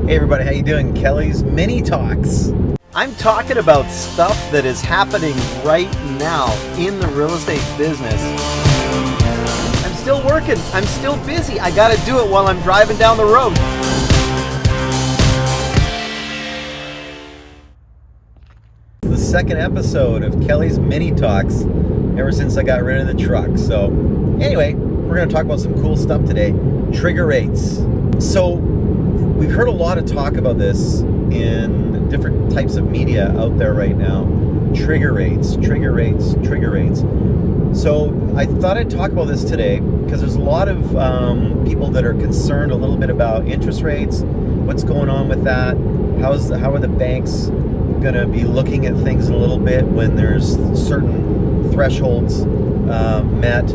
Hey everybody, how you doing? Kelly's Mini Talks. I'm talking about stuff that is happening right now in the real estate business. I'm still working, I'm still busy. I gotta do it while I'm driving down the road. The second episode of Kelly's Mini Talks ever since I got rid of the truck. So anyway, we're gonna talk about some cool stuff today. Trigger rates. So we've heard a lot of talk about this in different types of media out there right now. Trigger rates, trigger rates, trigger rates. So I thought I'd talk about this today because there's a lot of people that are concerned a little bit about interest rates, what's going on with that, how are the banks going to be looking at things a little bit when there's certain thresholds met,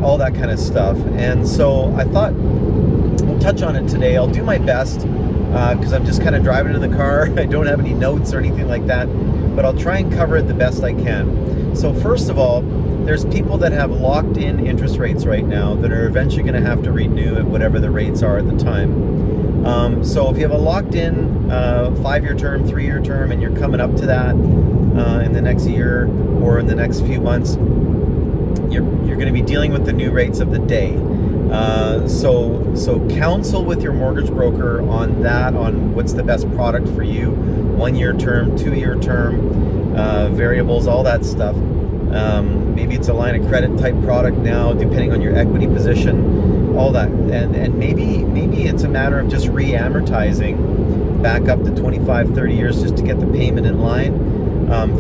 all that kind of stuff. And so I thought we'll touch on it today. I'll do my best because I'm just kind of driving in the car. I don't have any notes or anything like that, but I'll try and cover it the best I can. So first of all, there's people that have locked in interest rates right now that are eventually going to have to renew at whatever the rates are at the time. So if you have a locked in 5-year term, 3-year term, and you're coming up to that in the next year or in the next few months, you're going to be dealing with the new rates of the day. So counsel with your mortgage broker on that, on what's the best product for you, 1-year term, 2-year term, variables, all that stuff. Maybe it's a line of credit type product now, depending on your equity position, all that. And maybe it's a matter of just re-amortizing back up to 25, 30 years just to get the payment in line.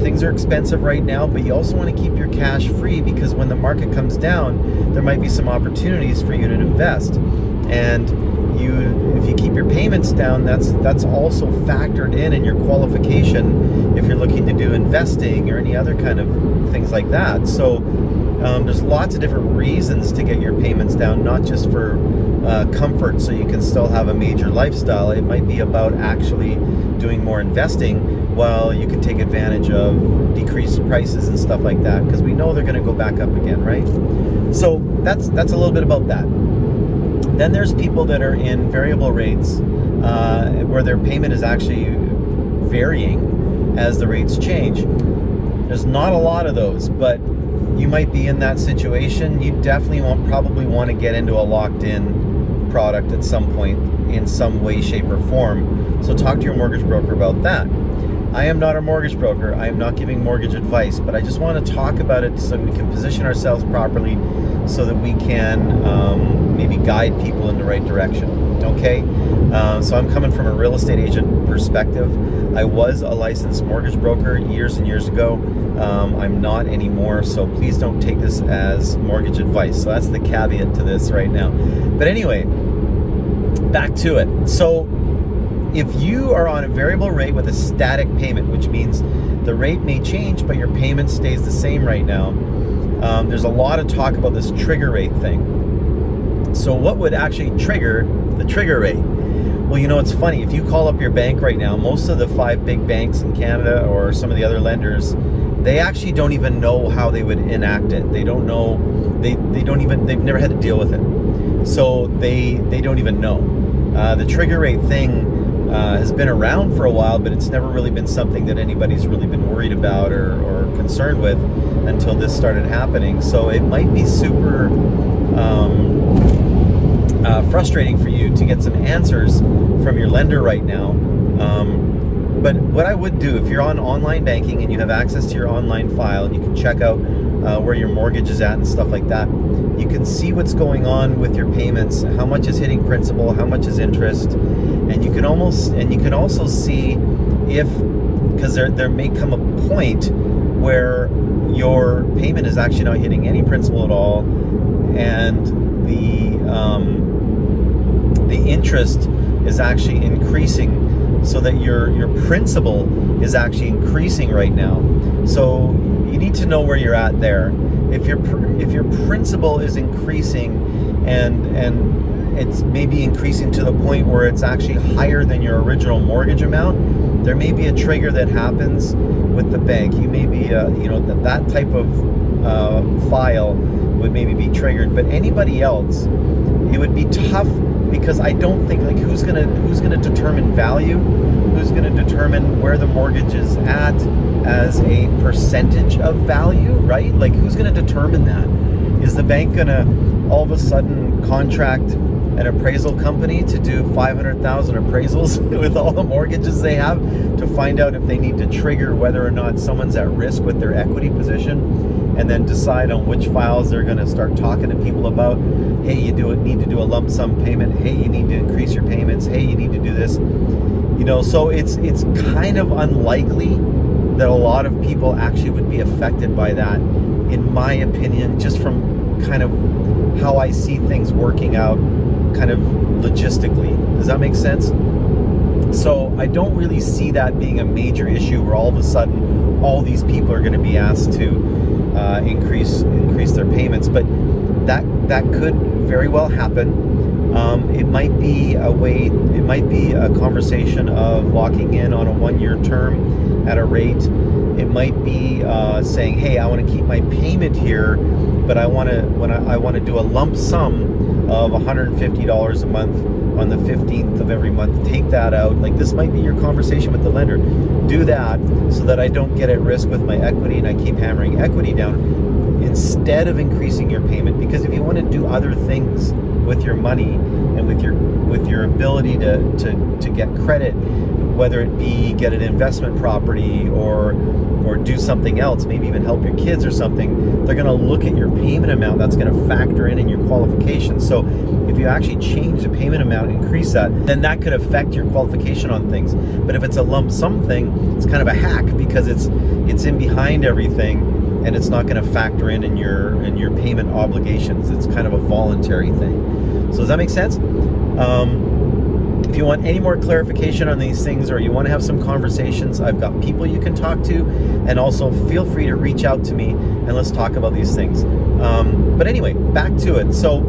Things are expensive right now, but you also want to keep your cash free because when the market comes down, there might be some opportunities for you to invest. And if you keep your payments down, that's also factored in your qualification if you're looking to do investing or any other kind of things like that. So there's lots of different reasons to get your payments down, not just for comfort so you can still have a major lifestyle. It might be about actually doing more investing while you can take advantage of decreased prices and stuff like that, because we know they're going to go back up again, right? So that's a little bit about that. Then there's people that are in variable rates where their payment is actually varying as the rates change. There's not a lot of those, but you might be in that situation. You definitely probably want to get into a locked-in product at some point in some way, shape, or form. So talk to your mortgage broker about that. I am not a mortgage broker. I am not giving mortgage advice, but I just want to talk about it so we can position ourselves properly so that we can maybe guide people in the right direction. Okay? So I'm coming from a real estate agent perspective. I was a licensed mortgage broker years and years ago. I'm not anymore, so please don't take this as mortgage advice. So that's the caveat to this right now. But anyway, back to it. So if you are on a variable rate with a static payment, which means the rate may change, but your payment stays the same right now, there's a lot of talk about this trigger rate thing. So what would actually trigger the trigger rate? Well, you know, it's funny. If you call up your bank right now, most of the 5 big banks in Canada or some of the other lenders, they actually don't even know how they would enact it. They don't know. They've never had to deal with it. So they don't even know. The trigger rate thing has been around for a while, but it's never really been something that anybody's really been worried about or concerned with until this started happening. So it might be super frustrating for you to get some answers from your lender right now. But what I would do, if you're on online banking and you have access to your online file and you can check out where your mortgage is at and stuff like that, you can see what's going on with your payments, how much is hitting principal, how much is interest, and you can also see if, because there may come a point where your payment is actually not hitting any principal at all, and the interest is actually increasing, so that your principal is actually increasing right now. So you need to know where you're at there. If your principal is increasing and it's maybe increasing to the point where it's actually higher than your original mortgage amount, there may be a trigger that happens with the bank. You may be that type of file would maybe be triggered, but anybody else, it would be tough because I don't think, like, who's gonna determine value, who's gonna determine where the mortgage is at as a percentage of value, right? Like, who's gonna determine that? Is the bank gonna all of a sudden contract an appraisal company to do 500,000 appraisals with all the mortgages they have to find out if they need to trigger whether or not someone's at risk with their equity position, and then decide on which files they're going to start talking to people about? Hey, you need to do a lump sum payment. Hey, you need to increase your payments. Hey, you need to do this. So it's kind of unlikely that a lot of people actually would be affected by that, in my opinion, just from kind of how I see things working out kind of logistically. Does that make sense? So I don't really see that being a major issue where all of a sudden all these people are going to be asked to increase their payments, but that could very well happen. It might be a conversation of locking in on a 1-year term at a rate. It might be saying, hey, I want to keep my payment here, but I want to do a lump sum of $150 a month on the 15th of every month. Take that out. Like, this might be your conversation with the lender. Do that so that I don't get at risk with my equity and I keep hammering equity down instead of increasing your payment. Because if you want to do other things with your money and with your ability to get credit, whether it be get an investment property or do something else, maybe even help your kids or something, they're going to look at your payment amount. That's going to factor in your qualifications. So if you actually change the payment amount, increase that, then that could affect your qualification on things. But if it's a lump sum thing, it's kind of a hack because it's in behind everything, and it's not going to factor in your payment obligations. It's kind of a voluntary thing. So does that make sense? If you want any more clarification on these things, or you want to have some conversations, I've got people you can talk to, and also feel free to reach out to me and let's talk about these things. But anyway, back to it. So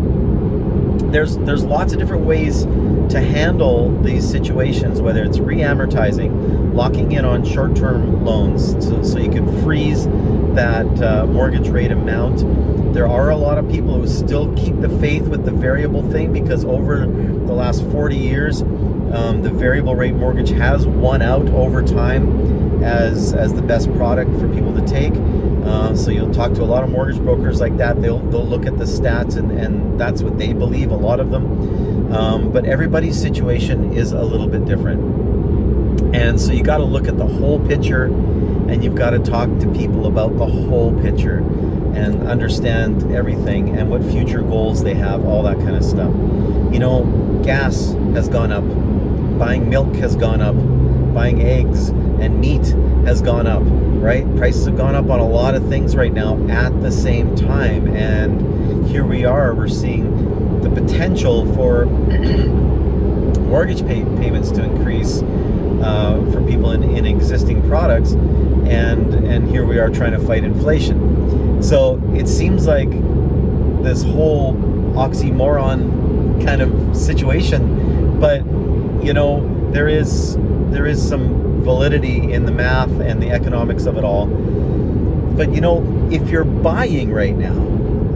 there's lots of different ways to handle these situations, whether it's re-amortizing, locking in on short-term loans so you can freeze that mortgage rate amount. There are a lot of people who still keep the faith with the variable thing, because over the last 40 years, the variable rate mortgage has won out over time as the best product for people to take. So you'll talk to a lot of mortgage brokers like that. They'll look at the stats and that's what they believe, a lot of them. But everybody's situation is a little bit different. And so you got to look at the whole picture, and you've got to talk to people about the whole picture and understand everything and what future goals they have, all that kind of stuff. Gas has gone up, buying milk has gone up, buying eggs and meat has gone up, right? Prices have gone up on a lot of things right now at the same time, and here we're seeing the potential for mortgage payments to increase for people in existing products, and here we are trying to fight inflation. So it seems like this whole oxymoron kind of situation, but there is some validity in the math and the economics of it all. But if you're buying right now,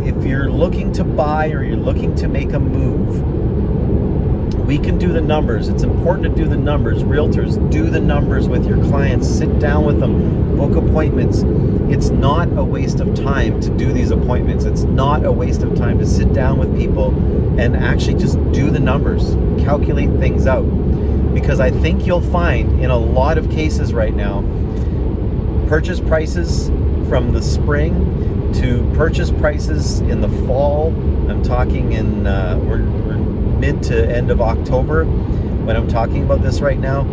if you're looking to buy or you're looking to make a move, we can do the numbers. It's important to do the numbers. Realtors, do the numbers with your clients. Sit down with them. Book appointments. It's not a waste of time to do these appointments. It's not a waste of time to sit down with people and actually just do the numbers. Calculate things out. Because I think you'll find in a lot of cases right now, purchase prices from the spring to purchase prices in the fall. I'm talking we're mid to end of October when I'm talking about this right now.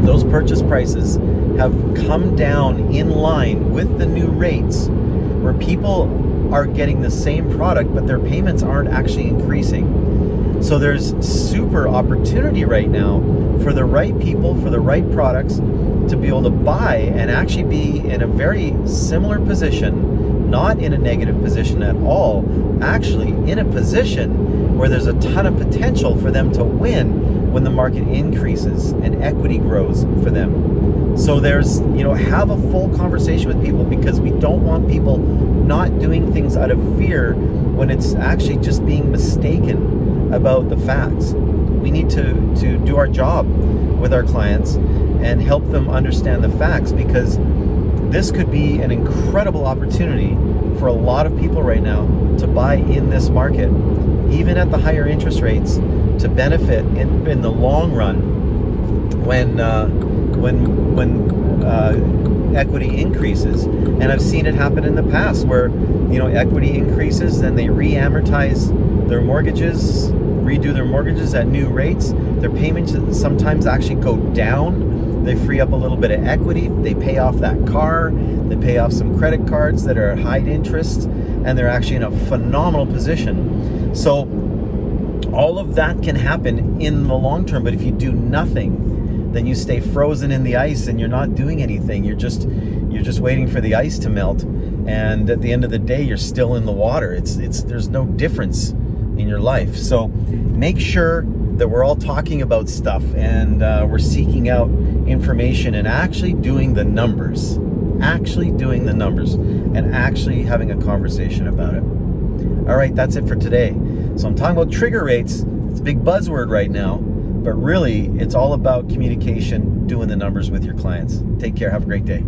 Those purchase prices have come down in line with the new rates, where people are getting the same product but their payments aren't actually increasing. So there's super opportunity right now for the right people, for the right products, to be able to buy and actually be in a very similar position, not in a negative position at all, actually in a position where there's a ton of potential for them to win when the market increases and equity grows for them. So there's, have a full conversation with people, because we don't want people not doing things out of fear when it's actually just being mistaken about the facts. We need to do our job with our clients and help them understand the facts, because this could be an incredible opportunity for a lot of people right now to buy in this market, even at the higher interest rates, to benefit in the long run when equity increases. And I've seen it happen in the past where, equity increases, then they re-amortize their mortgages, redo their mortgages at new rates. Their payments sometimes actually go down. They free up a little bit of equity. They pay off that car. They pay off some credit cards that are at high interest, and they're actually in a phenomenal position. So all of that can happen in the long term, but if you do nothing, then you stay frozen in the ice and you're not doing anything. You're just waiting for the ice to melt, and at the end of the day, you're still in the water. There's no difference in your life. So make sure that we're all talking about stuff, and we're seeking out information and actually doing the numbers, and actually having a conversation about it. All right, that's it for today. So I'm talking about trigger rates. It's a big buzzword right now, but really it's all about communication, doing the numbers with your clients. Take care. Have a great day.